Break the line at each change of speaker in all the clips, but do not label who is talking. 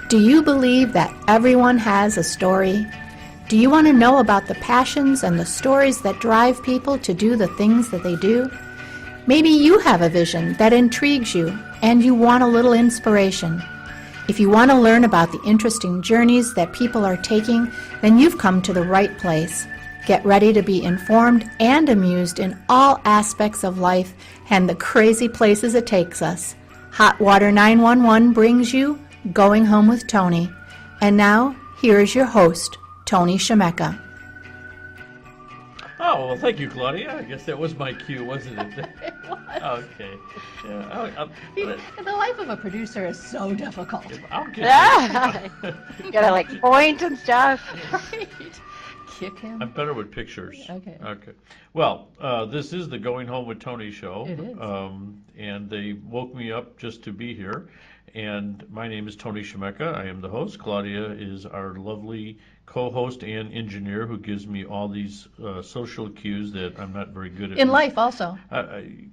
Do you believe that everyone has a story? Do you want to know about the passions and the stories that drive people to do the things that they do? Maybe you have a vision that intrigues you and you want a little inspiration. If you want to learn about the interesting journeys that people are taking, then you've come to the right place. Get ready to be informed and amused in all aspects of life and the crazy places it takes us. Hot Water 911 brings you Going Home with Tony. And now, here is your host, Tony Scimeca.
Oh, well, thank you, Claudia. I guess that was my cue, wasn't it?
It was.
Okay. Yeah,
The life of a producer is so difficult.
I'll get
You gotta like point and stuff.
Right. Kick him.
I'm better with pictures.
Okay.
Well, this is the Going Home with Tony show.
It is.
And they woke me up just to be here. And my name is Tony Scimeca. I am the host. Claudia is our lovely co-host and engineer who gives me all these social cues that I'm not very good at.
In life also.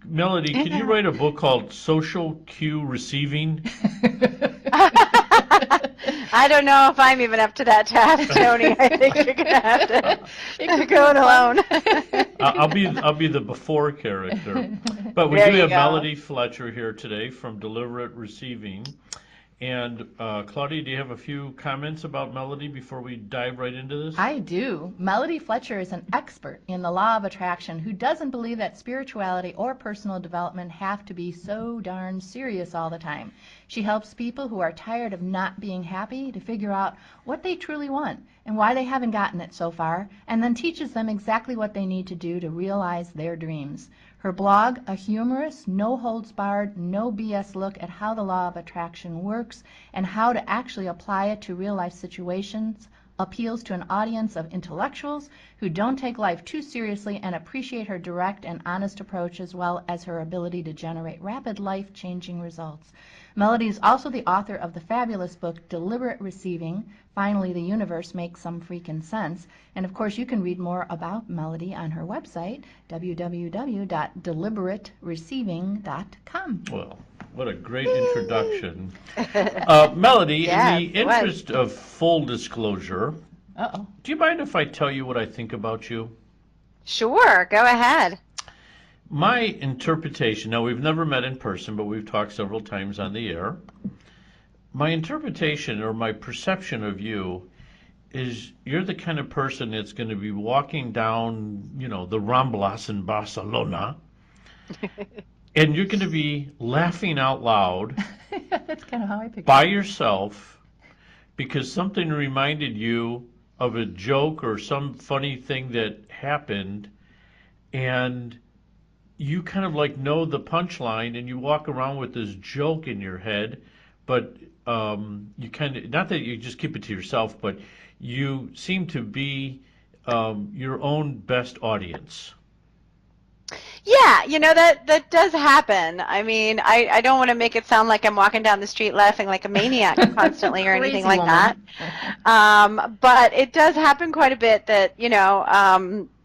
Melody, can you write a book called Social Cue Receiving?
I don't know if I'm even up to that task, Tony. I think you're gonna have to go it alone.
I'll be the before character. But we
There
do
you
have
go.
Melody Fletcher here today from Deliberate Receiving. And Claudia, do you have a few comments about Melody before we dive right into this?
I do. Melody Fletcher is an expert in the law of attraction who doesn't believe that spirituality or personal development have to be so darn serious all the time. She helps people who are tired of not being happy to figure out what they truly want and why they haven't gotten it so far, and then teaches them exactly what they need to do to realize their dreams. Her blog, a humorous, no-holds-barred, no BS look at how the law of attraction works and how to actually apply it to real-life situations, appeals to an audience of intellectuals who don't take life too seriously and appreciate her direct and honest approach as well as her ability to generate rapid life-changing results. Melody is also the author of the fabulous book Deliberate Receiving, Finally the Universe Makes Some Freaking Sense. And of course you can read more about Melody on her website, www.deliberatereceiving.com.
Well, what a great introduction. Melody,
Yes,
in the
it was.
interest of full disclosure,
Uh-oh.
do you mind if I tell you what I think about you?
Sure, go ahead.
My interpretation, now we've never met in person, but we've talked several times on the air. My interpretation or my perception of you is you're the kind of person that's going to be walking down, the Ramblas in Barcelona, and you're going to be laughing out loud
That's kind of how I picture
by
it.
yourself because something reminded you of a joke or some funny thing that happened, and you kind of like know the punchline and you walk around with this joke in your head, but you kind of, not that you just keep it to yourself, but you seem to be your own best audience.
Yeah, that does happen. I mean, I don't want to make it sound like I'm walking down the street laughing like a maniac constantly or anything
Crazy
like
woman.
that. But it does happen quite a bit that,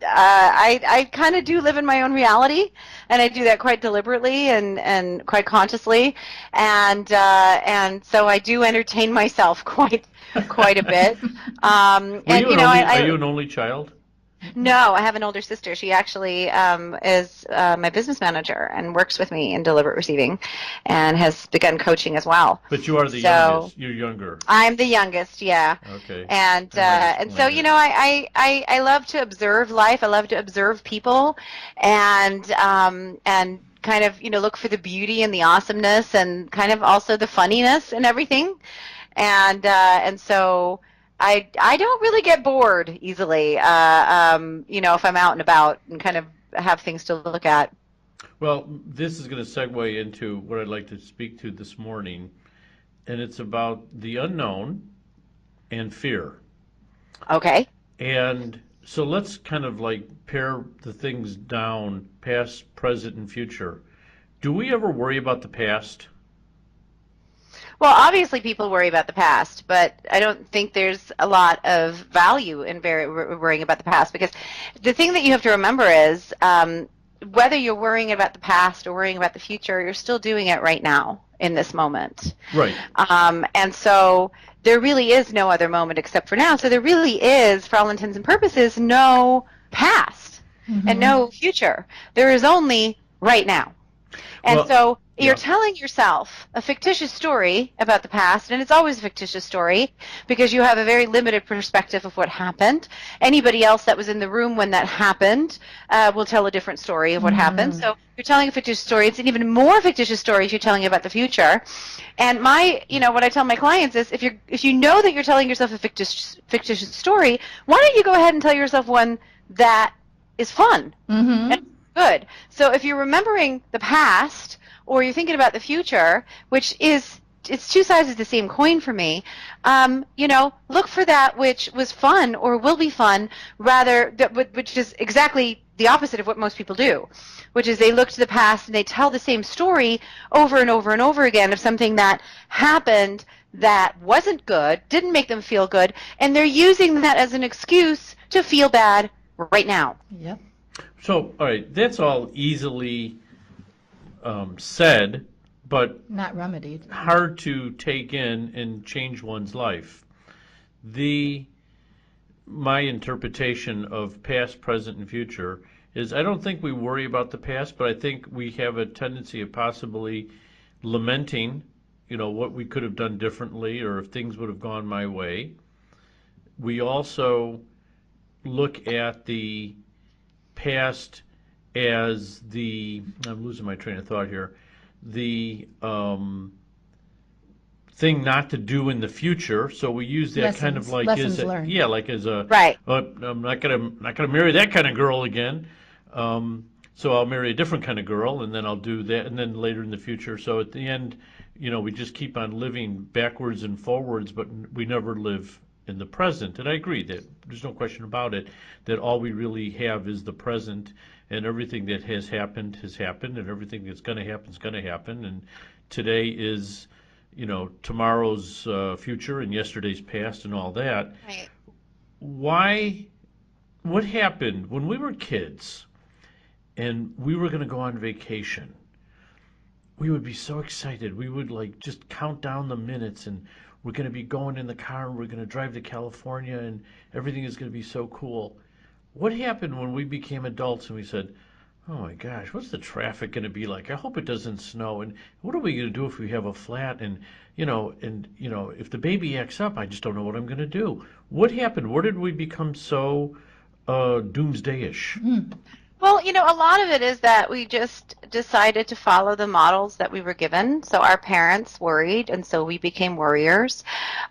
I kind of do live in my own reality, and I do that quite deliberately and quite consciously, and so I do entertain myself quite a bit.
Are you an only child?
No, I have an older sister. She actually is my business manager and works with me in Deliberate Receiving and has begun coaching as well.
But you are the youngest. You're younger.
I'm the youngest, yeah.
Okay.
And so, I love to observe life. I love to observe people and kind of, look for the beauty and the awesomeness and kind of also the funniness and everything. And so I don't really get bored easily, if I'm out and about and kind of have things to look at.
Well, this is going to segue into what I'd like to speak to this morning, and it's about the unknown and fear.
Okay.
And so let's kind of like pare the things down, past, present, and future. Do we ever worry about the past?
Well, obviously people worry about the past, but I don't think there's a lot of value in worrying about the past, because the thing that you have to remember is whether you're worrying about the past or worrying about the future, you're still doing it right now. in this moment.
Right.
And so there really is no other moment except for now. So there really is, for all intents and purposes, no past and no future. There is only right now. And so you're telling yourself a fictitious story about the past, and it's always a fictitious story because you have a very limited perspective of what happened. Anybody else that was in the room when that happened will tell a different story of what happened. So you're telling a fictitious story. It's an even more fictitious story if you're telling about the future. And what I tell my clients is if you know that you're telling yourself a fictitious story, why don't you go ahead and tell yourself one that is fun and good. So if you're remembering the past or you're thinking about the future, which is, it's two sides of the same coin for me, look for that which was fun or will be fun, which is exactly the opposite of what most people do, which is they look to the past and they tell the same story over and over and over again of something that happened that wasn't good, didn't make them feel good, and they're using that as an excuse to feel bad right now.
Yep.
So, all right, that's all easily said, but
Not remedied.
hard to take in and change one's life. My interpretation of past, present, and future is I don't think we worry about the past, but I think we have a tendency of possibly lamenting, what we could have done differently or if things would have gone my way. We also look at the past as I'm losing my train of thought here, the thing not to do in the future. So we use that kind of like
lessons learned.
Right. I'm not gonna marry that kind of girl again. So I'll marry a different kind of girl, and then I'll do that, and then later in the future. So at the end, we just keep on living backwards and forwards, but we never live in the present. And I agree that there's no question about it, that all we really have is the present, and everything that has happened, and everything that's going to happen is going to happen. And today is, tomorrow's future and yesterday's past and all that.
Right.
What happened when we were kids and we were going to go on vacation? We would be so excited. We would just count down the minutes, and we're going to be going in the car and we're going to drive to California and everything is going to be so cool. What happened when we became adults and we said, oh my gosh, what's the traffic going to be like? I hope it doesn't snow. And what are we going to do if we have a flat? And, if the baby acts up, I just don't know what I'm going to do. What happened? Where did we become so doomsday-ish?
Well, a lot of it is that we just decided to follow the models that we were given. So our parents worried, and so we became worriers.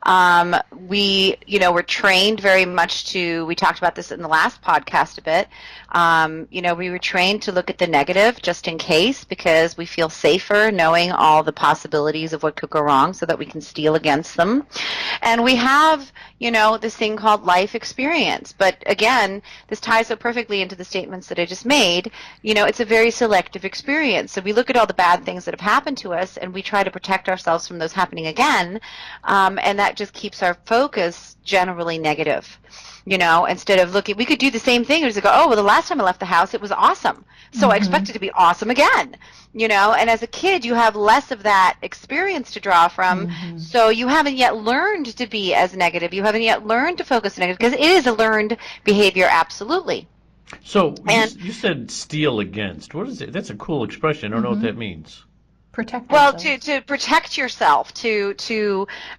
We, were trained very much we talked about this in the last podcast a bit. We were trained to look at the negative just in case, because we feel safer knowing all the possibilities of what could go wrong so that we can steel against them. And we have, this thing called life experience. But again, this ties so perfectly into the statements that I just made. It's a very selective experience. So we look at all the bad things that have happened to us and we try to protect ourselves from those happening again. And that just keeps our focus generally negative. Instead of we could do the same thing and just go, oh, well, the last time I left the house, it was awesome. So I expect it to be awesome again, and as a kid, you have less of that experience to draw from. So you haven't yet learned to be as negative. You haven't yet learned to focus negative, because it is a learned behavior. Absolutely.
So you said steal against. What is it? That's a cool expression. I don't know what that means.
Protect
well,
ourselves.
to protect yourself, to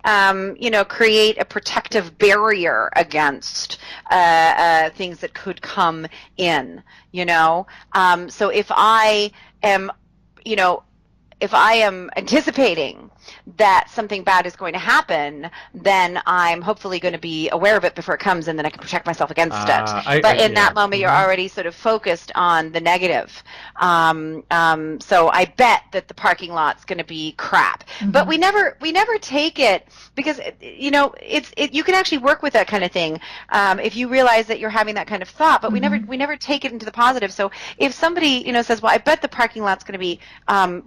create a protective barrier against things that could come in. So if I am anticipating that something bad is going to happen, then I'm hopefully going to be aware of it before it comes, and then I can protect myself against it. But in that moment, you're already sort of focused on the negative. So I bet that the parking lot's going to be crap. But we never take it, because you can actually work with that kind of thing if you realize that you're having that kind of thought. But we never take it into the positive. So if somebody says, well, I bet the parking lot's going to be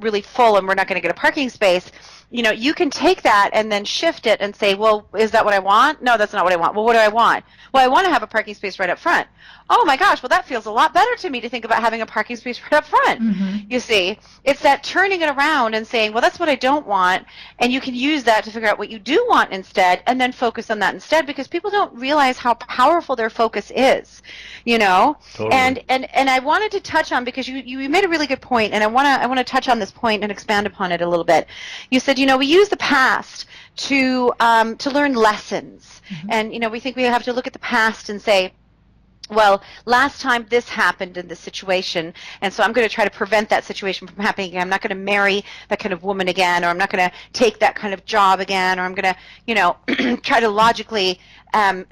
really full and we're not going to get a parking space, you can take that and then shift it and say, well, is that what I want? No, that's not what I want. Well, what do I want? Well, I want to have a parking space right up front. Oh my gosh, well, that feels a lot better to me to think about having a parking space right up front. You see, it's that turning it around and saying, well, that's what I don't want, and you can use that to figure out what you do want instead, and then focus on that instead, because people don't realize how powerful their focus is,
Totally.
And I wanted to touch on, because you made a really good point, and I want to touch on this point and expand upon it a little bit. You said, we use the past to learn lessons, and we think we have to look at the past and say, well, last time this happened in this situation, and so I'm going to try to prevent that situation from happening again. I'm not going to marry that kind of woman again, or I'm not going to take that kind of job again, or I'm going to, try to logically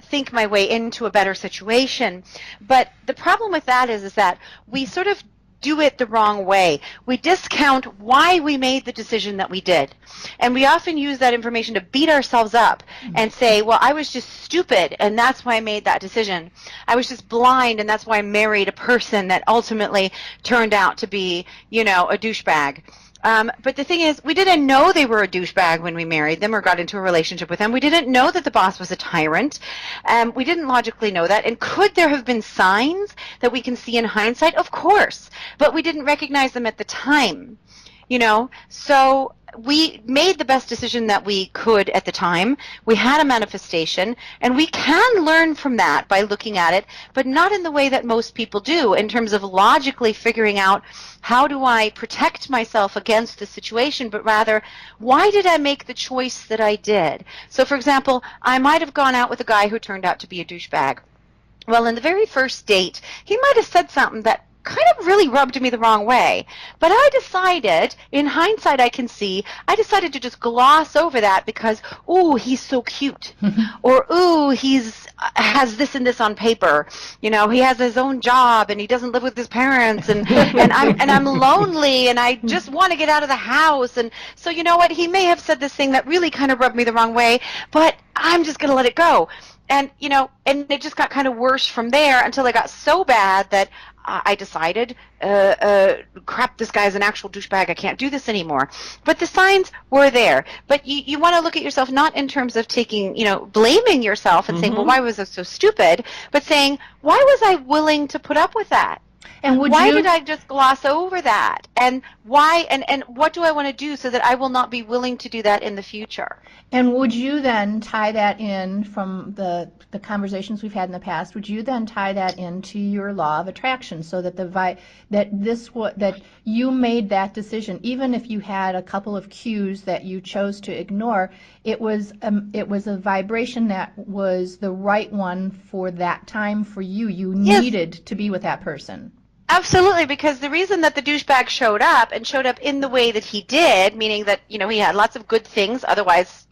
think my way into a better situation. But the problem with that is that we sort of do it the wrong way. We discount why we made the decision that we did. And we often use that information to beat ourselves up and say, well, I was just stupid, and that's why I made that decision. I was just blind, and that's why I married a person that ultimately turned out to be, a douchebag. But the thing is, we didn't know they were a douchebag when we married them or got into a relationship with them. We didn't know that the boss was a tyrant. We didn't logically know that. And could there have been signs that we can see in hindsight? Of course. But we didn't recognize them at the time. So we made the best decision that we could at the time. We had a manifestation, and we can learn from that by looking at it, but not in the way that most people do, in terms of logically figuring out, how do I protect myself against the situation, but rather, why did I make the choice that I did? So, for example, I might have gone out with a guy who turned out to be a douchebag. Well, in the very first date, he might have said something that kind of really rubbed me the wrong way. But I decided, in hindsight I can see, I decided to just gloss over that because, ooh, he's so cute. Or, ooh, has this and this on paper. He has his own job and he doesn't live with his parents and I'm lonely and I just want to get out of the house. And so you know what? He may have said this thing that really kind of rubbed me the wrong way, but I'm just going to let it go. And, and it just got kind of worse from there until it got so bad that I decided, crap, this guy's an actual douchebag. I can't do this anymore. But the signs were there. But you want to look at yourself not in terms of taking, blaming yourself and saying, well, why was I so stupid? But saying, why was I willing to put up with that?
And
why did I just gloss over that? And why? And what do I want to do so that I will not be willing to do that in the future?
And would you then tie that in from the conversations we've had in the past? Would you then tie that into your law of attraction, so that that you made that decision, even if you had a couple of cues that you chose to ignore, it was a vibration that was the right one for that time for you. You needed to be with that person.
Absolutely, because the reason that the douchebag showed up in the way that he did, meaning that, he had lots of good things, otherwise,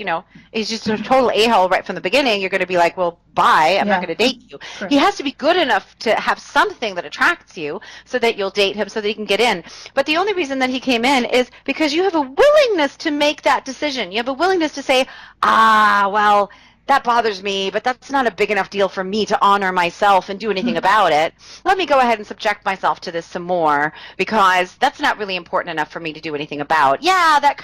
he's just a total a-hole right from the beginning, you're going to be like, well, bye, I'm not going to date you. Sure. He has to be good enough to have something that attracts you so that you'll date him, so that he can get in. But the only reason that he came in is because you have a willingness to make that decision. You have a willingness to say, well, that bothers me, but that's not a big enough deal for me to honor myself and do anything about it. Let me go ahead and subject myself to this some more, because that's not really important enough for me to do anything about. Yeah, that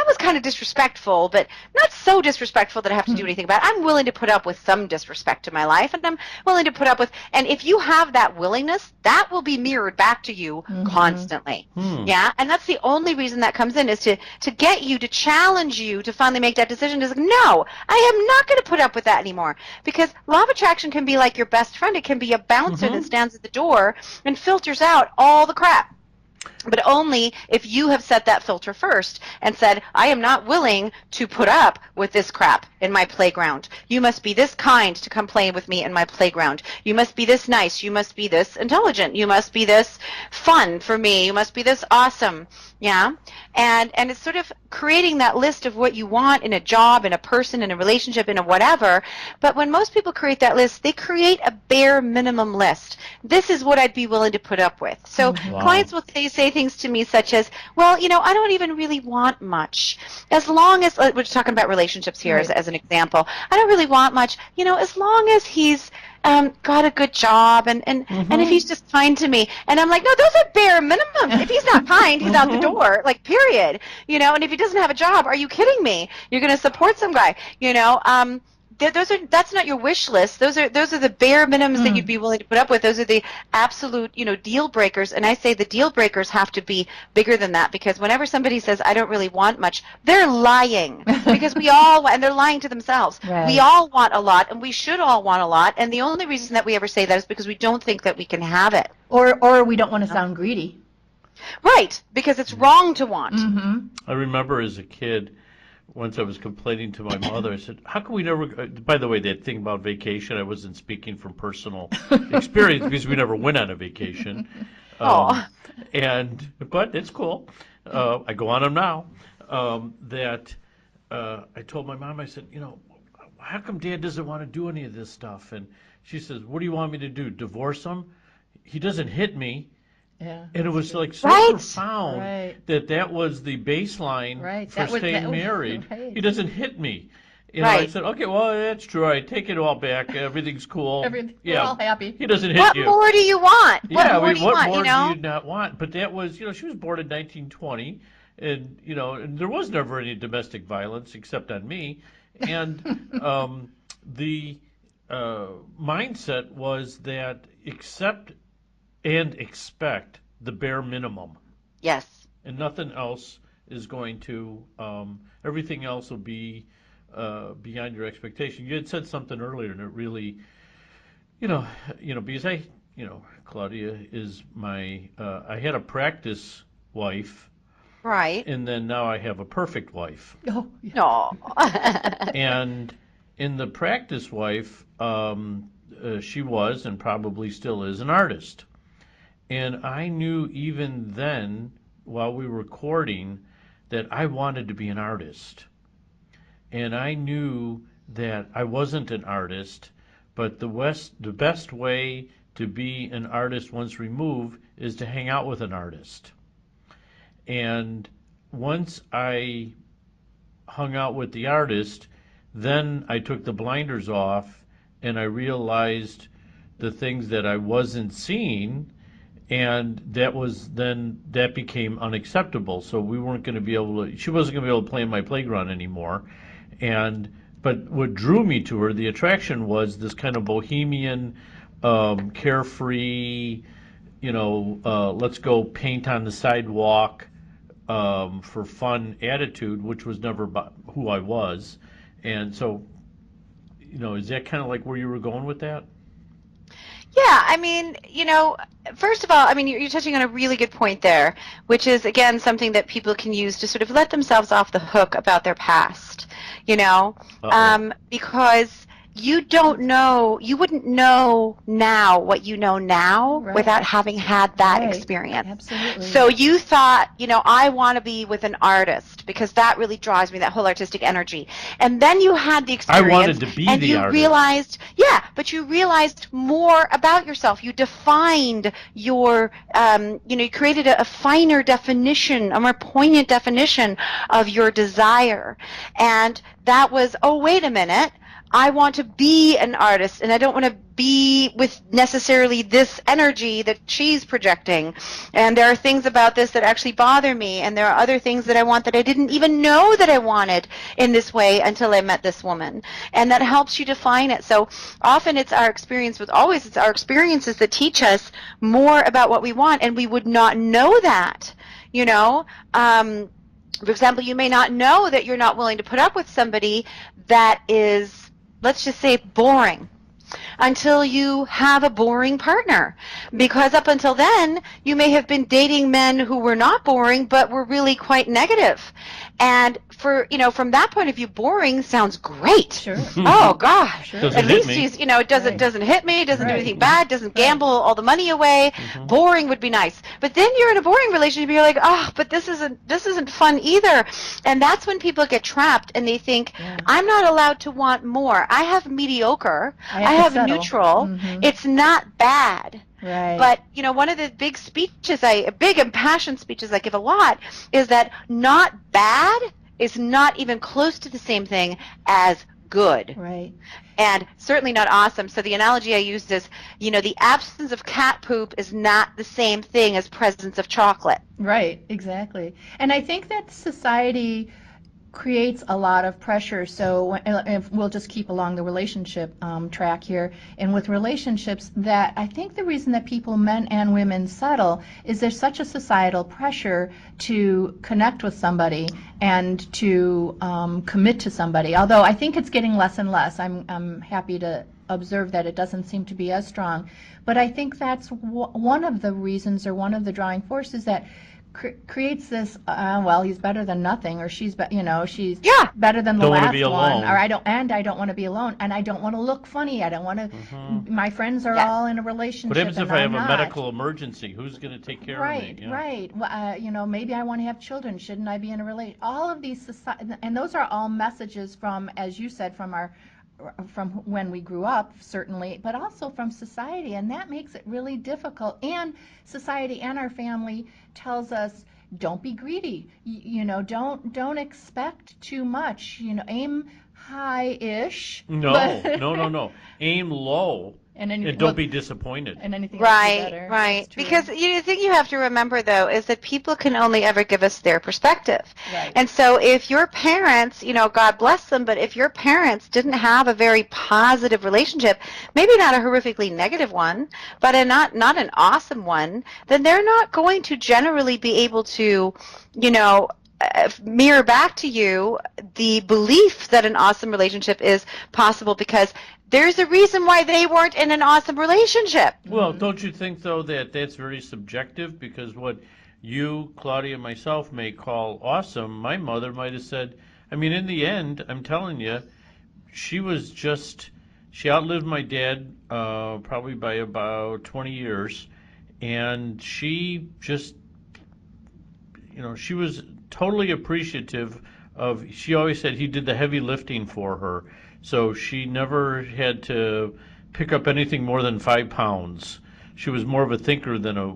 was kind of disrespectful, but not so disrespectful that I have to do anything about it. I'm willing to put up with some disrespect in my life, and I'm willing to put up with, and if you have that willingness, that will be mirrored back to you constantly. Yeah, and that's the only reason that comes in, is to get you, to challenge you to finally make that decision, is no, I am not going to put up with that anymore, because law of attraction can be like your best friend. It can be a bouncer that stands at the door and filters out all the crap. But only if you have set that filter first and said, I am not willing to put up with this crap in my playground. You must be this kind to come play with me in my playground. You must be this nice. You must be this intelligent. You must be this fun for me. You must be this awesome. Yeah? And it's sort of creating that list of what you want in a job, in a person, in a relationship, in a whatever. But when most people create that list, they create a bare minimum list. This is what I'd be willing to put up with. So clients will say things to me such as, well, I don't even really want much. As long as, we're talking about relationships here as an example. I don't really want much, as long as he's got a good job, and if he's just kind to me. And I'm like, no, those are bare minimums. If he's not kind, he's out the door, like, period. You know, and if he doesn't have a job, are you kidding me? You're going to support some guy, you know? That's not your wish list. Those are the bare minimums that you'd be willing to put up with. Those are the absolute, you know, deal breakers. And I say the deal breakers have to be bigger than that, because whenever somebody says, I don't really want much, they're lying. Because we all, and they're lying to themselves.
Right.
We all want a lot, and we should all want a lot. And the only reason that we ever say that is because we don't think that we can have it.
Or we don't want to sound greedy.
Right, because it's wrong to want.
I remember as a kid, once I was complaining to my mother, I said, how can we never, by the way, that thing about vacation, I wasn't speaking from personal experience because we never went on a vacation. But it's cool. I go on them now. I told my mom, I said, you know, how come Dad doesn't want to do any of this stuff? And she says, what do you want me to do, divorce him? He doesn't hit me.
Yeah,
and it was like so
right.
profound that was the baseline for staying married.
Right.
He doesn't hit me. You know, I said, okay, well, that's true. I take it all back. Everything's cool.
We're all happy.
He doesn't hit you.
What more do you want?
Yeah,
what more
do you not want? But that was, you know, she was born in 1920, and, you know, and there was never any domestic violence except on me. And the mindset was that accept and expect the bare minimum.
Yes.
And nothing else is going to, everything else will be beyond your expectation. You had said something earlier, and it really, you know, because Claudia is my, I had a practice wife.
Right.
And then now I have a perfect wife.
Oh,
no.
And in the practice wife, she was and probably still is an artist. And I knew even then, while we were courting, that I wanted to be an artist. And I knew that I wasn't an artist, but the best way to be an artist once removed is to hang out with an artist. And once I hung out with the artist, then I took the blinders off and I realized the things that I wasn't seeing. And that became unacceptable. So we weren't going to be able to, she wasn't going to be able to play in my playground anymore. But what drew me to her, the attraction was this kind of bohemian, carefree, you know, let's go paint on the sidewalk for fun attitude, which was never who I was. And so, you know, is that kind of like where you were going with that?
Yeah, I mean, you know, first of all, I mean, you're touching on a really good point there, which is, again, something that people can use to sort of let themselves off the hook about their past, you know, because you don't know, you wouldn't know now what you know now without having had that experience.
Absolutely.
So you thought, you know, I want to be with an artist because that really drives me, that whole artistic energy. And then you had the experience.
I wanted to be
and
the
you
artist.
Realized, but you realized more about yourself. You defined your, you know, you created a finer definition, a more poignant definition of your desire. And that was, oh, wait a minute. I want to be an artist, and I don't want to be with necessarily this energy that she's projecting. And there are things about this that actually bother me, and there are other things that I want that I didn't even know that I wanted in this way until I met this woman. And that helps you define it. So often it's our experience it's our experiences that teach us more about what we want, and we would not know that, you know. For example, you may not know that you're not willing to put up with somebody that is, let's just say, boring, until you have a boring partner. Because up until then, you may have been dating men who were not boring, but were really quite negative. And for, you know, from that point of view, boring sounds great.
Sure.
Oh, gosh.
Sure.
At least he's, you know, doesn't hit me, doesn't do anything bad, doesn't gamble all the money away. Boring would be nice. But then you're in a boring relationship, you're like, oh, but this isn't fun either. And that's when people get trapped and they think, I'm not allowed to want more. I have mediocre. I have neutral. It's not bad.
Right.
But, you know, one of the big speeches, big impassioned speeches I give a lot is that not bad is not even close to the same thing as good.
Right.
And certainly not awesome. So the analogy I used is, the absence of cat poop is not the same thing as presence of chocolate.
Right, exactly. And I think that society creates a lot of pressure. So if we'll just keep along the relationship track here. And with relationships, that I think the reason that people, men and women, settle is there's such a societal pressure to connect with somebody and to commit to somebody. Although I think it's getting less and less. I'm happy to observe that it doesn't seem to be as strong. But I think that's one of the reasons, or one of the drawing forces that creates this, well, he's better than nothing, or she's she's better than the
Don't wanna
last
be
one,
alone.
or I don't want to be alone, and I don't want to look funny. I don't want to. My friends are all in a relationship.
What happens if
and
I have
I'm
a
not.
medical emergency? Who's going to take care
Right,
of me? Yeah.
right. Well, maybe I want to have children. Shouldn't I be in a relation? All of these and those are all messages from, as you said, from when we grew up, certainly, but also from society, and that makes it really difficult. And society and our family tells us, don't be greedy. Don't expect too much. Aim high-ish.
No. Aim low and don't be disappointed.
And anything else be better.
Right.
That's true.
Because the thing you have to remember, though, is that people can only ever give us their perspective.
Right.
And so if your parents, God bless them, but if your parents didn't have a very positive relationship, maybe not a horrifically negative one, but not an awesome one, then they're not going to generally be able to, mirror back to you the belief that an awesome relationship is possible, because there's a reason why they weren't in an awesome relationship.
Well, don't you think, though, that that's very subjective? Because what you, Claudia, and myself may call awesome, my mother might have said, in the end, I'm telling you, she outlived my dad probably by about 20 years, and she just, she was totally appreciative of, she always said he did the heavy lifting for her. So she never had to pick up anything more than 5 pounds. She was more of a thinker than a.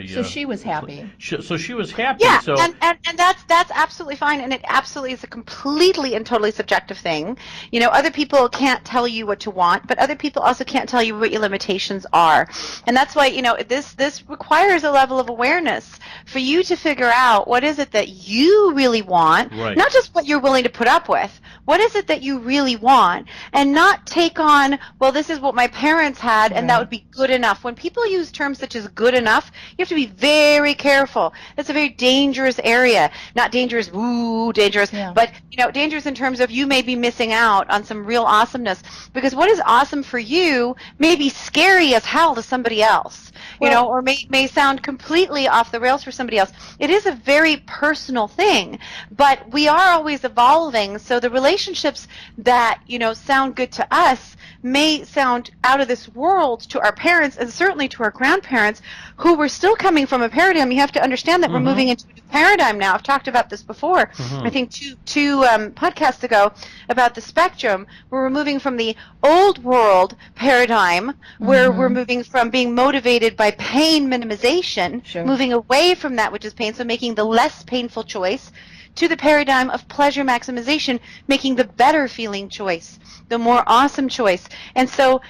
So she was happy.
So she was happy.
Yeah,
So
and that's absolutely fine, and it absolutely is a completely and totally subjective thing. Other people can't tell you what to want, but other people also can't tell you what your limitations are, and that's why this requires a level of awareness for you to figure out what is it that you really want,
Right.
Not just what you're willing to put up with. What is it that you really want, and not take on, well, this is what my parents had, and that would be good enough. When people use terms such as good enough, you have to be very careful. That's a very dangerous area. Not dangerous, dangerous, but dangerous in terms of you may be missing out on some real awesomeness, because what is awesome for you may be scary as hell to somebody else, or may sound completely off the rails for somebody else. It is a very personal thing, but we are always evolving, so the relationships that sound good to us may sound out of this world to our parents, and certainly to our grandparents, who were still coming from a paradigm. You have to understand that we're moving into a new paradigm now. I've talked about this before. I think two podcasts ago about the spectrum, where we're moving from the old world paradigm, where we're moving from being motivated by pain minimization, moving away from that which is pain, so making the less painful choice, to the paradigm of pleasure maximization, making the better feeling choice, the more awesome choice. And so,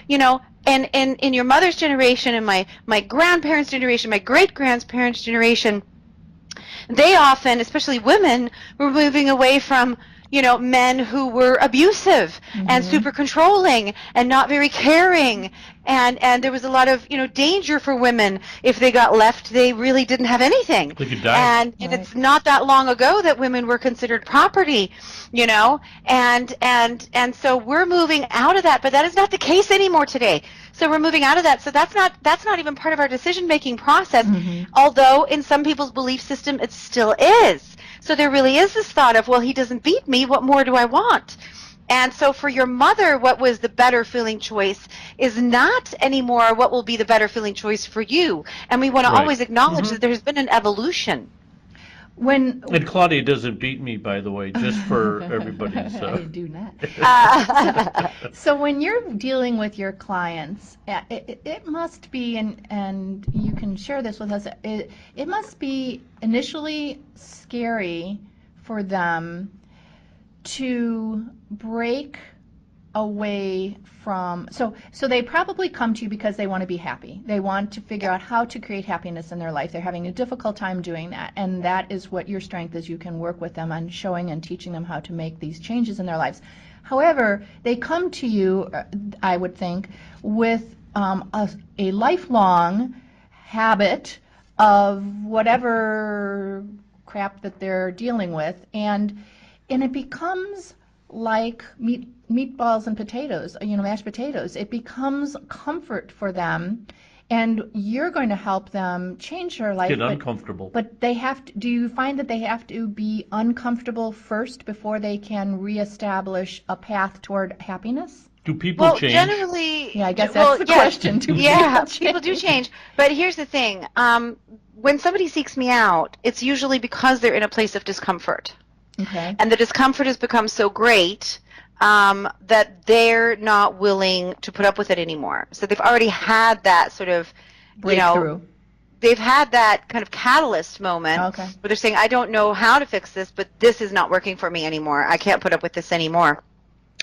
and in your mother's generation and my grandparents' generation, my great-grandparents' generation, they often, especially women, were moving away from men who were abusive and super controlling and not very caring, and there was a lot of danger for women. If they got left, they really didn't have anything.
They could die.
And it's not that long ago that women were considered property, and so we're moving out of that, but that is not the case anymore today. So we're moving out of that. So that's not even part of our decision-making process, although in some people's belief system it still is. So there really is this thought of, well, he doesn't beat me, what more do I want? And so for your mother, what was the better feeling choice is not anymore what will be the better feeling choice for you. And we want to always acknowledge that there's been an evolution.
And
Claudia doesn't beat me, by the way, just for everybody.
I do not. So when you're dealing with your clients, it must be, and you can share this with us, it must be initially scary for them to break away from, so they probably come to you because they want to be happy. They want to figure out how to create happiness in their life. They're having a difficult time doing that, and that is what your strength is. You can work with them on showing and teaching them how to make these changes in their lives. However, they come to you, I would think, with a lifelong habit of whatever crap that they're dealing with, and it becomes like meatballs and potatoes, mashed potatoes. It becomes comfort for them, and you're going to help them change their life.
Get uncomfortable.
But they have to, do you find that they have to be uncomfortable first before they can reestablish a path toward happiness?
Do people change?
Well, generally,
Yeah, I guess that's the question.
People do change. But here's the thing. When somebody seeks me out, it's usually because they're in a place of discomfort.
Okay.
And the discomfort has become so great that they're not willing to put up with it anymore. So they've already had that sort of,
breakthrough.
They've had that kind of catalyst moment where they're saying, I don't know how to fix this, but this is not working for me anymore. I can't put up with this anymore.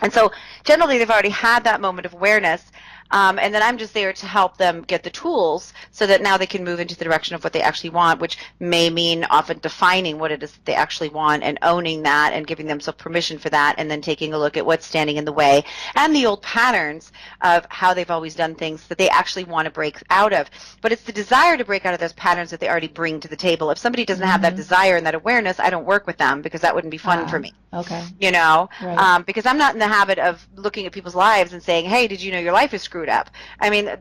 And so generally they've already had that moment of awareness. And then I'm just there to help them get the tools so that now they can move into the direction of what they actually want, which may mean often defining what it is that they actually want and owning that and giving themselves permission for that, and then taking a look at what's standing in the way and the old patterns of how they've always done things that they actually want to break out of. But it's the desire to break out of those patterns that they already bring to the table. If somebody doesn't have that desire and that awareness, I don't work with them because that wouldn't be fun for me.
Okay.
Right. Because I'm not in the habit of looking at people's lives and saying, hey, did you know your life is screwed up? I mean,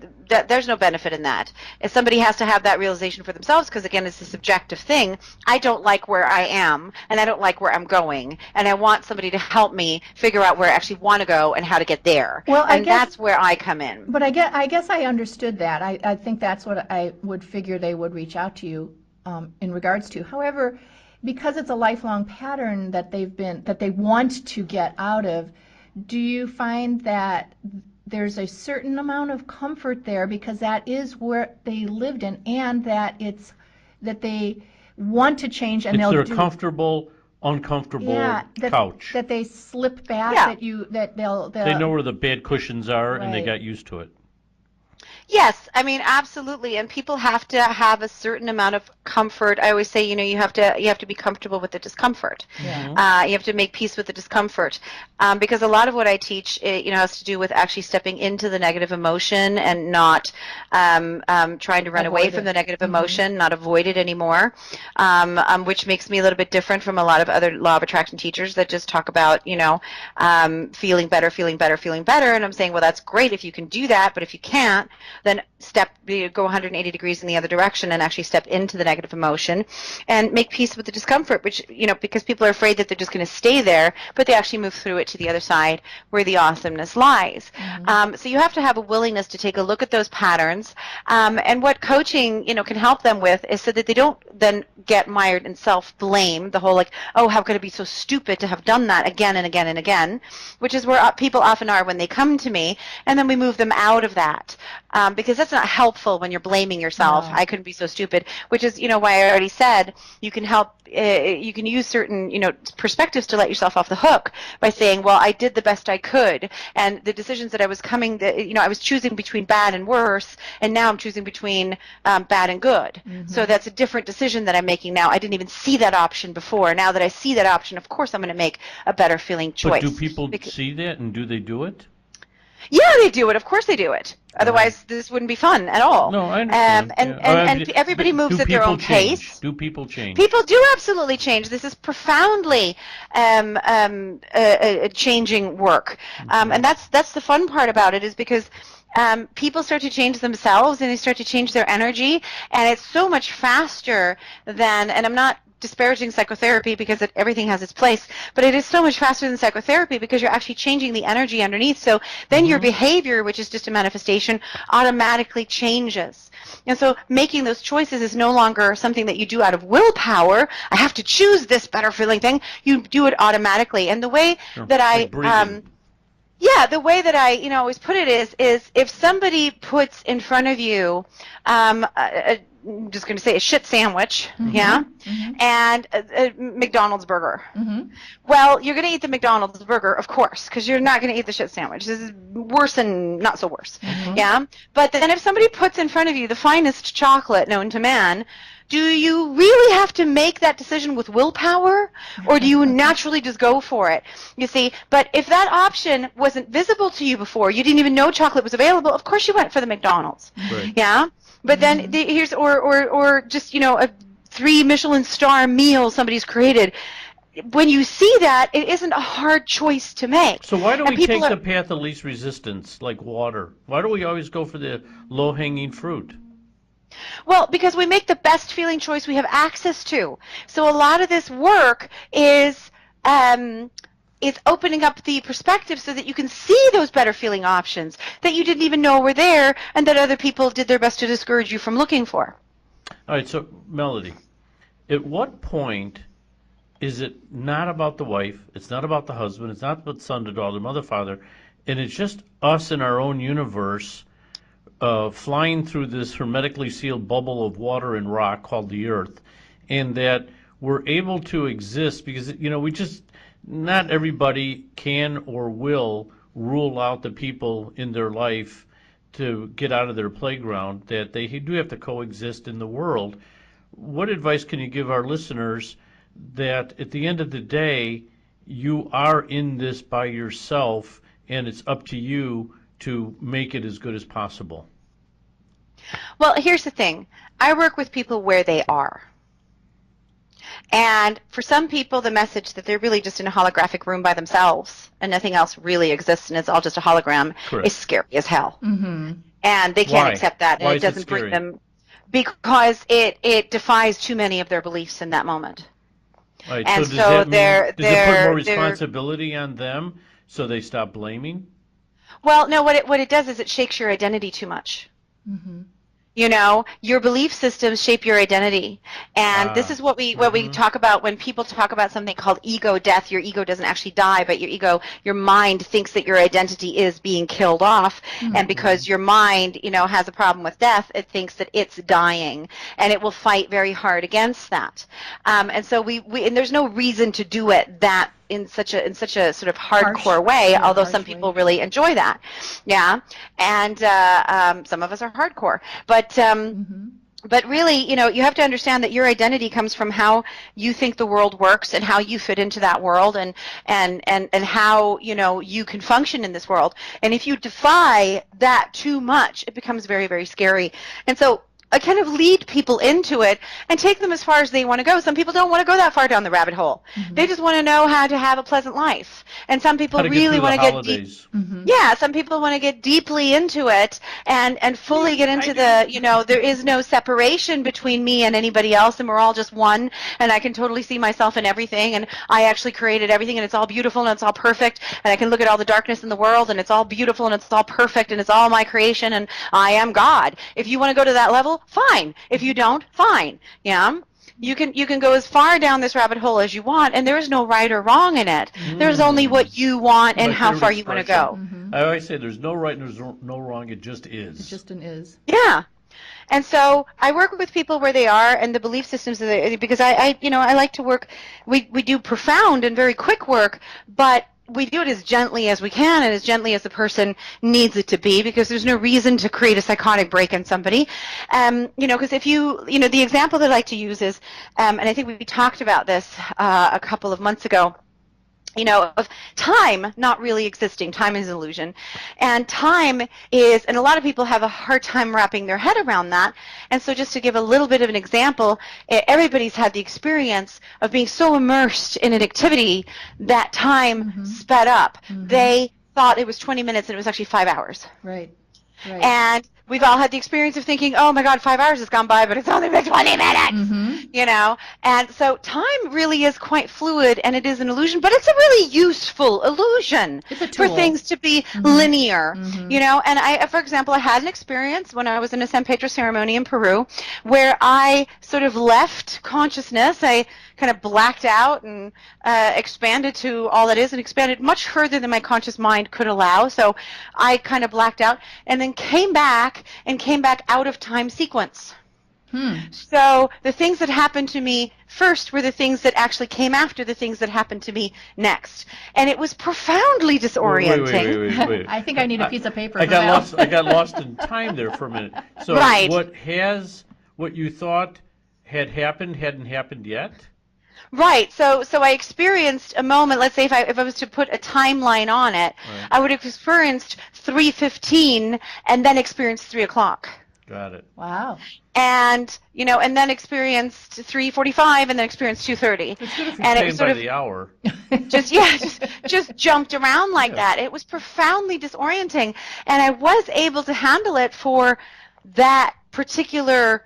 there's no benefit in that. If somebody has to have that realization for themselves, because again, it's a subjective thing, I don't like where I am, and I don't like where I'm going, and I want somebody to help me figure out where I actually want to go and how to get there.
Well,
that's where I come in.
But I guess I understood that. I think that's what I would figure they would reach out to you in regards to. However, because it's a lifelong pattern that they want to get out of, do you find that there's a certain amount of comfort there because that is where they lived in, and that they want to change, and
they're comfortable, uncomfortable couch.
That they slip back, that they'll
they know where the bad cushions are,
right.
And they got used to it.
Yes, I mean, absolutely, and people have to have a certain amount of comfort. I always say, you have to be comfortable with the discomfort.
Yeah.
You have to make peace with the discomfort, because a lot of what I teach, has to do with actually stepping into the negative emotion and not trying to run away from the negative emotion, not avoid it anymore, which makes me a little bit different from a lot of other law of attraction teachers that just talk about, feeling better, and I'm saying, well, that's great if you can do that, but if you can't, then go 180 degrees in the other direction and actually step into the negative emotion and make peace with the discomfort, which, because people are afraid that they're just going to stay there, but they actually move through it to the other side where the awesomeness lies. So you have to have a willingness to take a look at those patterns. And what coaching, can help them with is so that they don't then get mired in self-blame, the whole like, oh, how could I be so stupid to have done that again and again and again, which is where people often are when they come to me, and then we move them out of that. Because that's not helpful when you're blaming yourself. I couldn't be so stupid, which is, why I already said you can help, you can use certain, perspectives to let yourself off the hook by saying, well, I did the best I could, and the decisions that I was I was choosing between bad and worse, and now I'm choosing between bad and good. So that's a different decision that I'm making now. I didn't even see that option before. Now that I see that option, of course I'm going to make a better feeling choice.
But do people see that, and do they do it?
Yeah, they do it. Of course they do it. Otherwise, this wouldn't be fun at all.
No, I understand.
And everybody moves at their own pace.
Do people change?
People do absolutely change. This is profoundly changing work. And that's the fun part about it, is because people start to change themselves and they start to change their energy, and it's so much faster than, and I'm not disparaging psychotherapy because everything has its place, but it is so much faster than psychotherapy because you're actually changing the energy underneath. So then your behavior, which is just a manifestation, automatically changes. And so making those choices is no longer something that you do out of willpower. I have to choose this better feeling thing. You do it automatically. And the way that Yeah, the way that I, always put it is if somebody puts in front of you, I'm just going to say a shit sandwich, yeah, and a McDonald's burger. Well, you're going to eat the McDonald's burger, of course, because you're not going to eat the shit sandwich. This is worse and not so worse, yeah. But then if somebody puts in front of you the finest chocolate known to man, do you really have to make that decision with willpower, or do you naturally just go for it? You see, but if that option wasn't visible to you before, you didn't even know chocolate was available, of course you went for the McDonald's.
Right.
Yeah? But then here's or just, a 3 Michelin star meal somebody's created. When you see that, it isn't a hard choice to make.
So why do we take the path of least resistance, like water? Why do we always go for the low-hanging fruit?
Well, because we make the best feeling choice we have access to. So a lot of this work is opening up the perspective so that you can see those better feeling options that you didn't even know were there and that other people did their best to discourage you from looking for.
All right, so Melody, at what point is it not about the wife, it's not about the husband, it's not about son to daughter, mother, father, and it's just us in our own universe flying through this hermetically sealed bubble of water and rock called the earth, and that we're able to exist because, not everybody can or will rule out the people in their life to get out of their playground, that they do have to coexist in the world. What advice can you give our listeners that at the end of the day, you are in this by yourself and it's up to you to make it as good as possible?
Well, here's the thing. I work with people where they are. And for some people, the message that they're really just in a holographic room by themselves and nothing else really exists and it's all just a hologram is scary as hell. And they can't accept that. And it doesn't bring them, because it defies too many of their beliefs in that moment.
Right.
And
so does it put more
they're
responsibility on them so they stop blaming?
Well, no, what it does is it shakes your identity too much. Your belief systems shape your identity. And this is what we talk about when people talk about something called ego death. Your ego doesn't actually die, but your mind thinks that your identity is being killed off. And because your mind, has a problem with death, it thinks that it's dying. And it will fight very hard against that. And so and there's no reason to do it that in such a sort of hardcore way, although some people really enjoy that. Yeah. And some of us are hardcore. But really, you have to understand that your identity comes from how you think the world works and how you fit into that world and how, you can function in this world. And if you defy that too much, it becomes very, very scary. And so I kind of lead people into it and take them as far as they want to go. Some people don't want to go that far down the rabbit hole. They just want to know how to have a pleasant life. And some people really want to get deep. Yeah, some people want to get deeply into it and fully get into there is no separation between me and anybody else, and we're all just one, and I can totally see myself in everything, and I actually created everything, and it's all beautiful and it's all perfect, and I can look at all the darkness in the world, and it's all beautiful and it's all perfect, and it's all my creation, and I am God. If you want to go to that level, fine. If you don't, fine. Yeah. You can go as far down this rabbit hole as you want, and there is no right or wrong in it. There's only what you want and how far you want to go.
I always say there's no right and there's no wrong. It just is.
It's just an is.
Yeah. And so I work with people where they are and the belief systems because I like to work. We do profound and very quick work, but we do it as gently as we can and as gently as the person needs it to be, because there's no reason to create a psychotic break in somebody. Because if the example that I like to use is, and I think we talked about this a couple of months ago, of time not really existing. Time is an illusion. And time is, and a lot of people have a hard time wrapping their head around that. And so just to give a little bit of an example, everybody's had the experience of being so immersed in an activity that time sped up. They thought it was 20 minutes and it was actually 5 hours.
Right.
And we've all had the experience of thinking, oh my God, 5 hours has gone by, but it's only been 20 minutes, And so time really is quite fluid, and it is an illusion, but it's a really useful illusion for things to be linear, And for example, I had an experience when I was in a San Pedro ceremony in Peru where I sort of left consciousness. I kind of blacked out and expanded to all that is, and expanded much further than my conscious mind could allow. So I kind of blacked out and then came back out of time sequence. So the things that happened to me first were the things that actually came after the things that happened to me next. And it was profoundly disorienting.
Wait.
I think I need a piece of paper.
I got lost in time there for a minute. So
Right.
what you thought had happened hadn't happened yet?
Right. So I experienced a moment. Let's say if I was to put a timeline on it,
Right.
I would have experienced 3:15 and then experienced 3 o'clock.
Got it.
Wow.
And and then experienced 3:45 and then experienced 2:30.
It's good if you're
And it
paying
was sort
by
of
the hour.
just jumped around like
Yeah.
that. It was profoundly disorienting, and I was able to handle it for that particular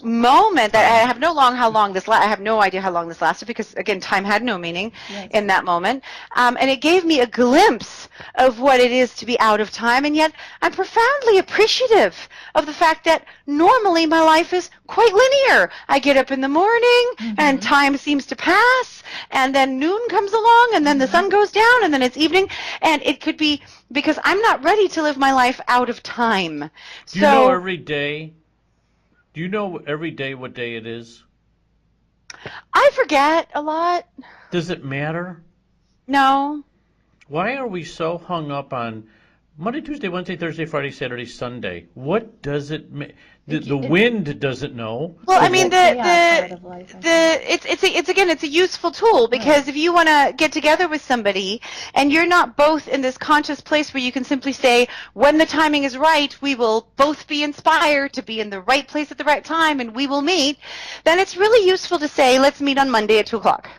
moment. That I have I have no idea how long this lasted, because again, time had no meaning in that moment, and it gave me a glimpse of what it is to be out of time. And yet I'm profoundly appreciative of the fact that normally my life is quite linear. I get up in the morning and time seems to pass, and then noon comes along, and then the sun goes down, and then it's evening. And it could be because I'm not ready to live my life out of time.
Do you know every day? Do you know every day what day it is?
I forget a lot.
Does it matter?
No.
Why are we so hung up on Monday, Tuesday, Wednesday, Thursday, Friday, Saturday, Sunday? What does it mean? The wind doesn't know.
Well, I mean,
It's
it's a useful tool, because if you want to get together with somebody and you're not both in this conscious place where you can simply say, when the timing is right, we will both be inspired to be in the right place at the right time and we will meet, then it's really useful to say, let's meet on Monday at 2 o'clock.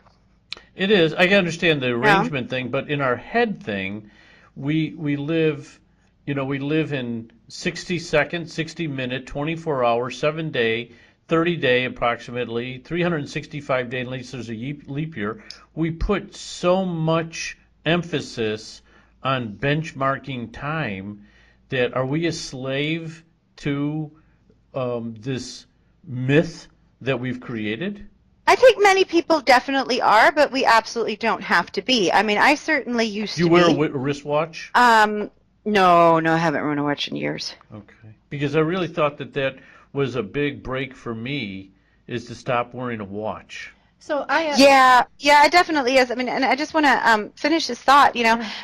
It is. I can understand the arrangement thing, but in our head thing, we live, we live in 60 second, 60 minute, 24 hour, 7 day, 30 day approximately, 365 day, unless there's a leap year. We put so much emphasis on benchmarking time that are we a slave to this myth that we've created?
I think many people definitely are, but we absolutely don't have to be. I mean, I certainly used to be.
Do you wear a wristwatch?
No, I haven't worn a watch in years.
Okay. Because I really thought that was a big break for me, is to stop wearing a watch.
So
Yeah, it definitely is. I mean, and I just want to finish this thought.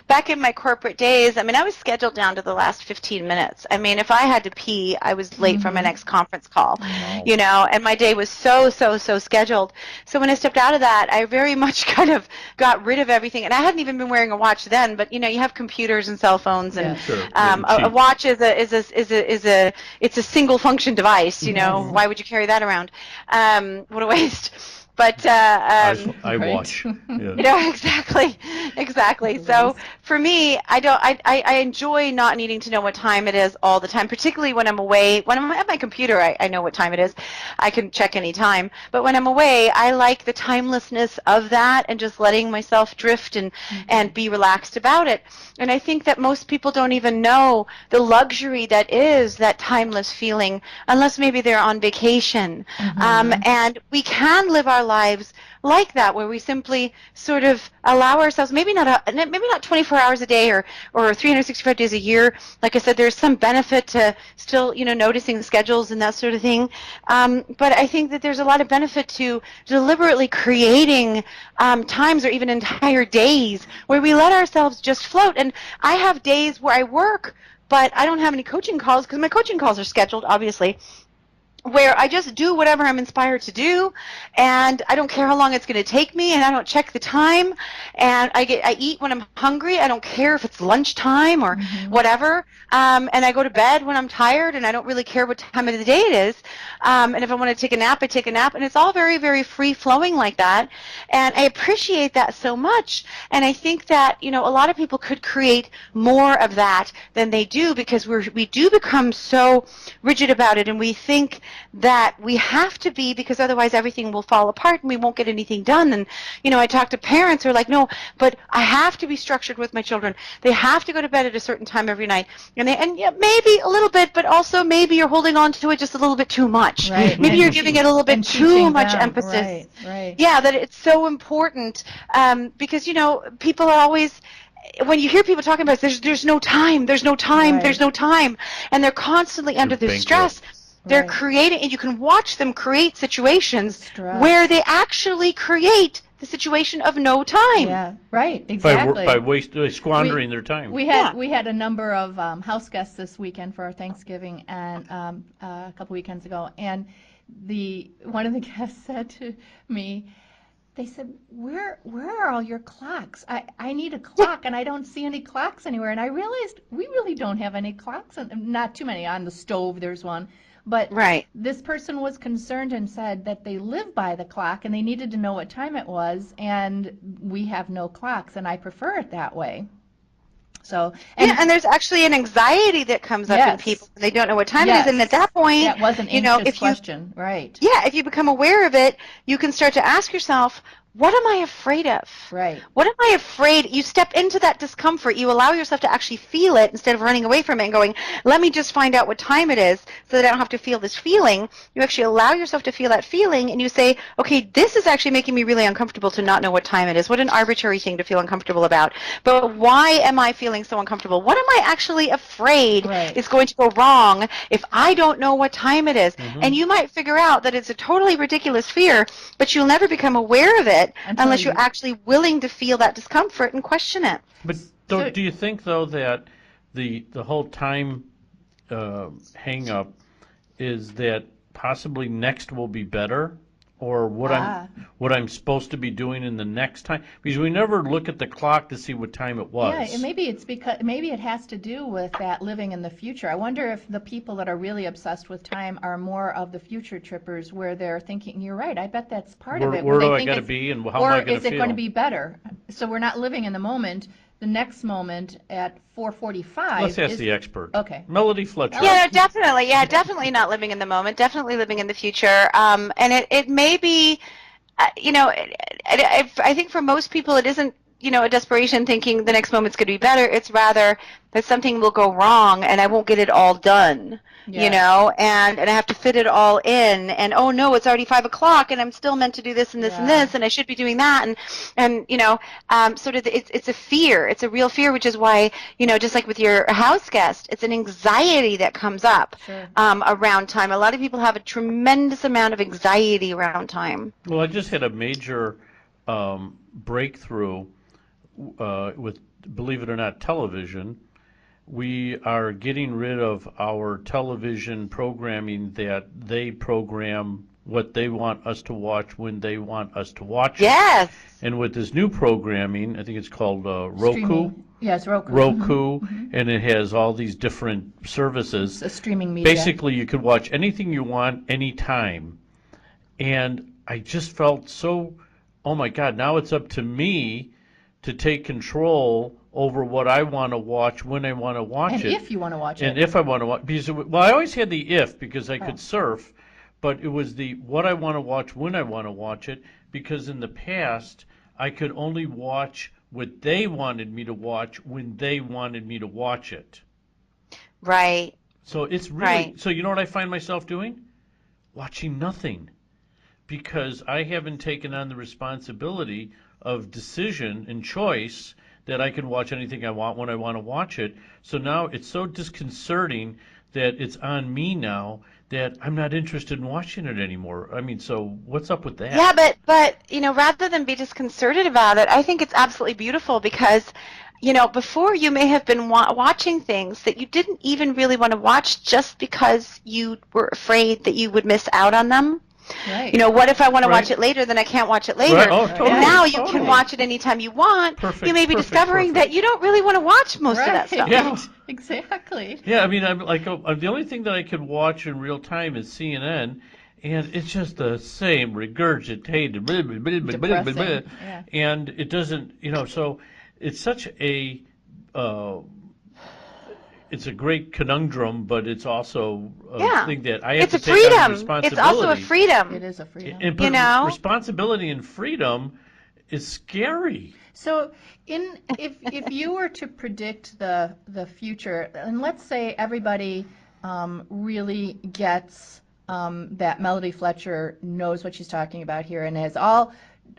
Back in my corporate days, I mean, I was scheduled down to the last 15 minutes. I mean, if I had to pee, I was late for my next conference call, and my day was so scheduled. So when I stepped out of that, I very much kind of got rid of everything. And I hadn't even been wearing a watch then, but you have computers and cell phones, and a watch is a single function device. Why would you carry that around? What a waste. But
I watch. Yeah.
Exactly. So for me, I enjoy not needing to know what time it is all the time, particularly when I'm away. When I'm at my computer, I know what time it is. I can check any time. But when I'm away, I like the timelessness of that and just letting myself drift and be relaxed about it. And I think that most people don't even know the luxury that is that timeless feeling, unless maybe they're on vacation. And we can live our lives like that, where we simply sort of allow ourselves, maybe not 24 hours a day or 365 days a year. Like I said, there's some benefit to still noticing schedules and that sort of thing, but I think that there's a lot of benefit to deliberately creating times or even entire days where we let ourselves just float. And I have days where I work, but I don't have any coaching calls because my coaching calls are scheduled, obviously, where I just do whatever I'm inspired to do, and I don't care how long it's going to take me, and I don't check the time, and I eat when I'm hungry. I don't care if it's lunchtime or whatever, and I go to bed when I'm tired, and I don't really care what time of the day it is, and if I want to take a nap, I take a nap, and it's all very, very free-flowing like that, and I appreciate that so much, and I think that, a lot of people could create more of that than they do, because we do become so rigid about it, and we think that we have to be, because otherwise everything will fall apart and we won't get anything done. And, I talk to parents who are like, no, but I have to be structured with my children. They have to go to bed at a certain time every night. And yeah, maybe a little bit, but also maybe you're holding on to it just a little bit too much.
Right.
Maybe you're giving it a little bit too much emphasis.
Right, right.
Yeah, that it's so important, because, people are always, when you hear people talking about there's no time, there's no time,
Right.
there's no time, and they're constantly under this stress. They're
Right.
creating, and you can watch them create situations
Stress.
where they actually create the situation of no time.
Yeah, right, exactly.
By squandering their time.
We had a number of house guests this weekend for our Thanksgiving, and a couple weekends ago, and one of the guests said to me, they said, where are all your clocks? I need a clock, and I don't see any clocks anywhere. And I realized we really don't have any clocks, not too many. On the stove there's one. But
Right.
this person was concerned and said that they live by the clock and they needed to know what time it was, and we have no clocks, and I prefer it that way. So,
And there's actually an anxiety that comes up in
Yes.
people when they don't know what time it
Yes.
is, and at that point,
that was an anxious
if you
question, right?
yeah, if you become aware of it, you can start to ask yourself, what am I afraid of?
Right.
What am I afraid? You step into that discomfort. You allow yourself to actually feel it instead of running away from it and going, let me just find out what time it is so that I don't have to feel this feeling. You actually allow yourself to feel that feeling, and you say, okay, this is actually making me really uncomfortable to not know what time it is. What an arbitrary thing to feel uncomfortable about. But why am I feeling so uncomfortable? What am I actually afraid
Right.
is going to go wrong if I don't know what time it is? And you might figure out that it's a totally ridiculous fear, but you'll never become aware of it
Until
unless
you-
you're actually willing to feel that discomfort and question it.
But do you think, though, that the whole time hang up is that possibly next will be better, or what I'm supposed to be doing in the next time? Because we never look at the clock to see what time it was.
Yeah, and maybe it has to do with that living in the future. I wonder if the people that are really obsessed with time are more of the future trippers, where they're thinking, you're right, I bet that's part of it.
Where
They
do I
think
got to
it's-
be, and how am I going to
Or is it
feel?
going to be better? So we're not living in the moment. The next moment at 4:45.
Let's ask
is,
the expert.
Okay.
Melody Fletcher.
Yeah, no, definitely. Yeah, definitely not living in the moment. Definitely living in the future. And it may be, I think for most people it isn't, a desperation thinking the next moment's going to be better. It's rather that something will go wrong and I won't get it all done, and I have to fit it all in. And oh no, it's already 5 o'clock and I'm still meant to do this and this and this, and I should be doing that. Sort of it's a fear. It's a real fear, which is why, just like with your house guest, it's an anxiety that comes up around time. A lot of people have a tremendous amount of anxiety around time.
Well, I just had a major breakthrough with, believe it or not, television. We are getting rid of our television programming that they program what they want us to watch when they want us to watch it.
Yes.
And with this new programming, I think it's called Roku.
Streaming. Yes, Roku.
Roku, and it has all these different services.
It's a streaming media.
Basically, you could watch anything you want, anytime. And I just felt so, oh my God, now it's up to me to take control over what I want to watch when I want to watch
And
it.
if you want to watch
And
it.
if I want to watch, because, well, I always had the if because I could surf, but it was the what I want to watch when I want to watch it, because in the past, I could only watch what they wanted me to watch when they wanted me to watch it.
Right.
So it's really, so you know what I find myself doing? Watching nothing. Because I haven't taken on the responsibility of decision and choice that I can watch anything I want when I want to watch it. So now it's so disconcerting that it's on me now that I'm not interested in watching it anymore. I mean, so what's up with that?
Yeah, but rather than be disconcerted about it, I think it's absolutely beautiful because, before you may have been watching things that you didn't even really want to watch just because you were afraid that you would miss out on them.
Right.
What if I want to watch it later, then I can't watch it later.
Right. Oh, totally,
And now you
totally.
can watch it anytime you want.
Perfect,
You may be
perfect,
discovering
perfect.
that you don't really want to watch most of that stuff.
Yeah.
Exactly.
Yeah, I mean, I'm like, the only thing that I could watch in real time is CNN, and it's just the same regurgitated, blah, blah, blah, blah, blah, blah, blah.
Yeah.
And it doesn't, so it's such a, it's a great conundrum, but it's also a
Yeah.
thing that I have
It's
to
a
take on
freedom.
responsibility.
It's also a freedom.
It is a freedom.
And
You know?
responsibility and freedom is scary.
So, if you were to predict the future, and let's say everybody really gets that Melody Fletcher knows what she's talking about here, and has all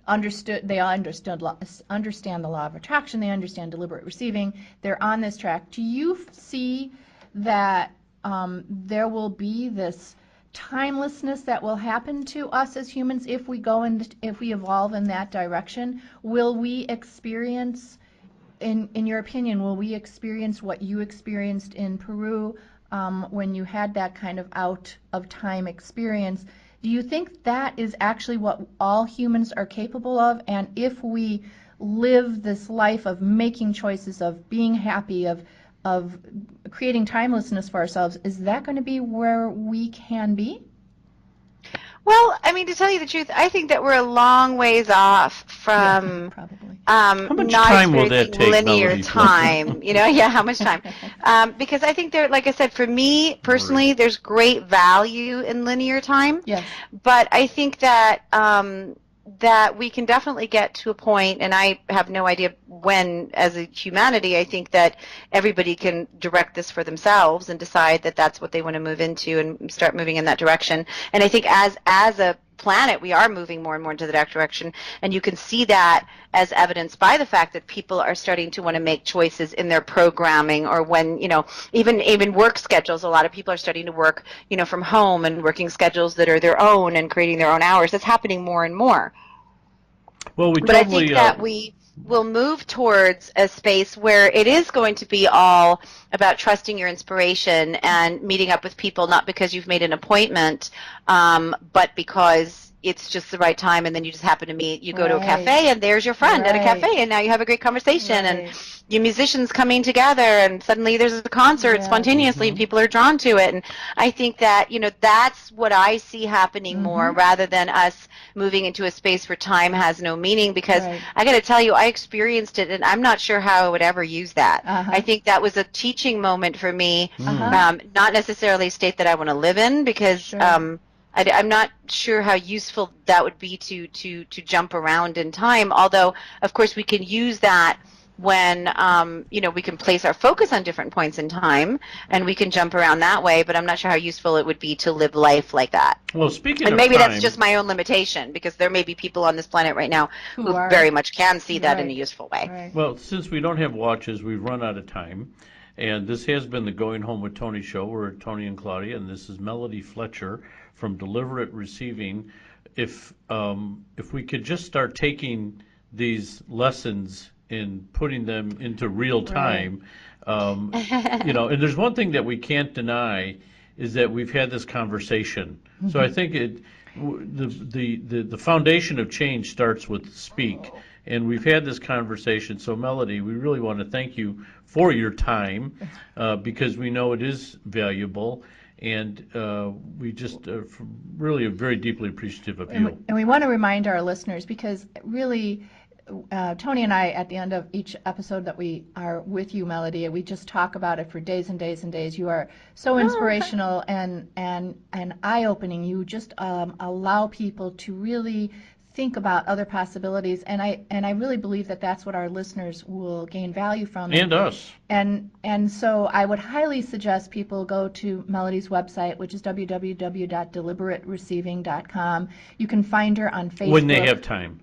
understood, they all understand the law of attraction, they understand deliberate receiving, they're on this track. Do you see that there will be this timelessness that will happen to us as humans if we go and if we evolve in that direction? Will we experience, in your opinion, will we experience what you experienced in Peru when you had that kind of out of time experience? Do you think that is actually what all humans are capable of? And if we live this life of making choices, of being happy, of creating timelessness for ourselves, is that going to be where we can be?
Well, I mean, to tell you the truth, I think that we're a long ways off from
Probably.
How much
not
time will that
experiencing
take,
linear
Melody?
time. Yeah, how much time? Because I think there, like I said, for me personally, there's great value in linear time.
Yes.
But I think that that we can definitely get to a point, and I have no idea when, as a humanity, I think that everybody can direct this for themselves and decide that that's what they want to move into and start moving in that direction. And I think as a planet, we are moving more and more into that direction, and you can see that as evidenced by the fact that people are starting to want to make choices in their programming, or when, even work schedules. A lot of people are starting to work, from home and working schedules that are their own and creating their own hours. That's happening more and more.
Well,
But I think that we will move towards a space where it is going to be all about trusting your inspiration and meeting up with people, not because you've made an appointment, but because it's just the right time, and then you just happen to meet. You go to a cafe, and there's your friend at a cafe, and now you have a great conversation, and you musicians coming together, and suddenly there's a concert spontaneously, and people are drawn to it. And I think that, that's what I see happening more, rather than us moving into a space where time has no meaning, because I got to tell you, I experienced it, and I'm not sure how I would ever use that. I think that was a teaching moment for me, not necessarily a state that I want to live in, because I'm not sure how useful that would be to jump around in time, although, of course, we can use that when, we can place our focus on different points in time, and we can jump around that way, but I'm not sure how useful it would be to live life like that.
Well, speaking
and
of
maybe
time,
that's just my own limitation, because there may be people on this planet right now who very much can see that in a useful way.
Well, since we don't have watches, we've run out of time. And this has been the Going Home with Tony show. We're at Tony and Claudia, and this is Melody Fletcher from Deliberate Receiving. If we could just start taking these lessons and putting them into real time, and there's one thing that we can't deny is that we've had this conversation. So I think the foundation of change starts with speak. And we've had this conversation. So, Melody, we really want to thank you for your time, because we know it is valuable, and we just really are very deeply appreciative of you.
And we want to remind our listeners, because really, Tony and I, at the end of each episode that we are with you, Melody, we just talk about it for days and days and days. You are so inspirational and eye-opening. You just allow people to really think about other possibilities, and I really believe that that's what our listeners will gain value from.
And us.
And so I would highly suggest people go to Melody's website, which is www.deliberatereceiving.com. You can find her on Facebook.
When they have time.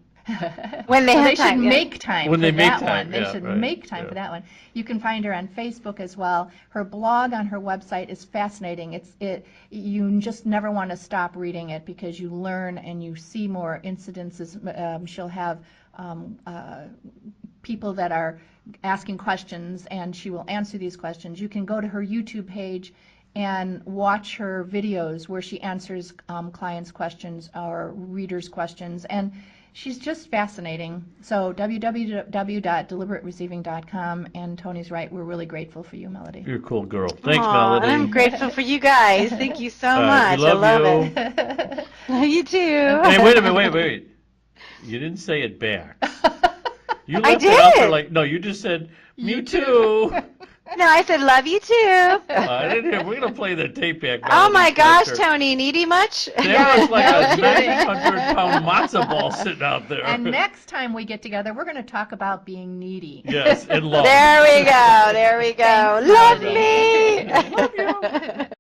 When they have
should
time,
make time
when
for
they make
that
time,
one. They should make time for that one. You can find her on Facebook as well. Her blog on her website is fascinating. You just never want to stop reading it, because you learn and you see more incidences. She'll have people that are asking questions, and she will answer these questions. You can go to her YouTube page and watch her videos where she answers clients' questions or readers' questions, and she's just fascinating. So www.deliberatereceiving.com, and Tony's right, we're really grateful for you, Melody.
You're a cool girl. Thanks, Melody.
I'm grateful for you guys. Thank you so much.
We love
I love
you.
it. You too.
Hey, wait a minute, wait. You didn't say it back. You left
I
it out
did.
there no, you just said, me too.
No, I said love you too.
I didn't hear. We're gonna play the tape back.
Oh my gosh,
Fletcher.
Tony, needy much?
That was like
no
a
kidding.
900-pound matzo ball sitting out there.
And next time we get together, we're going to talk about being needy.
Yes, and love.
There we go. There we go.
Thanks,
Love
Melody.
me.
Love you.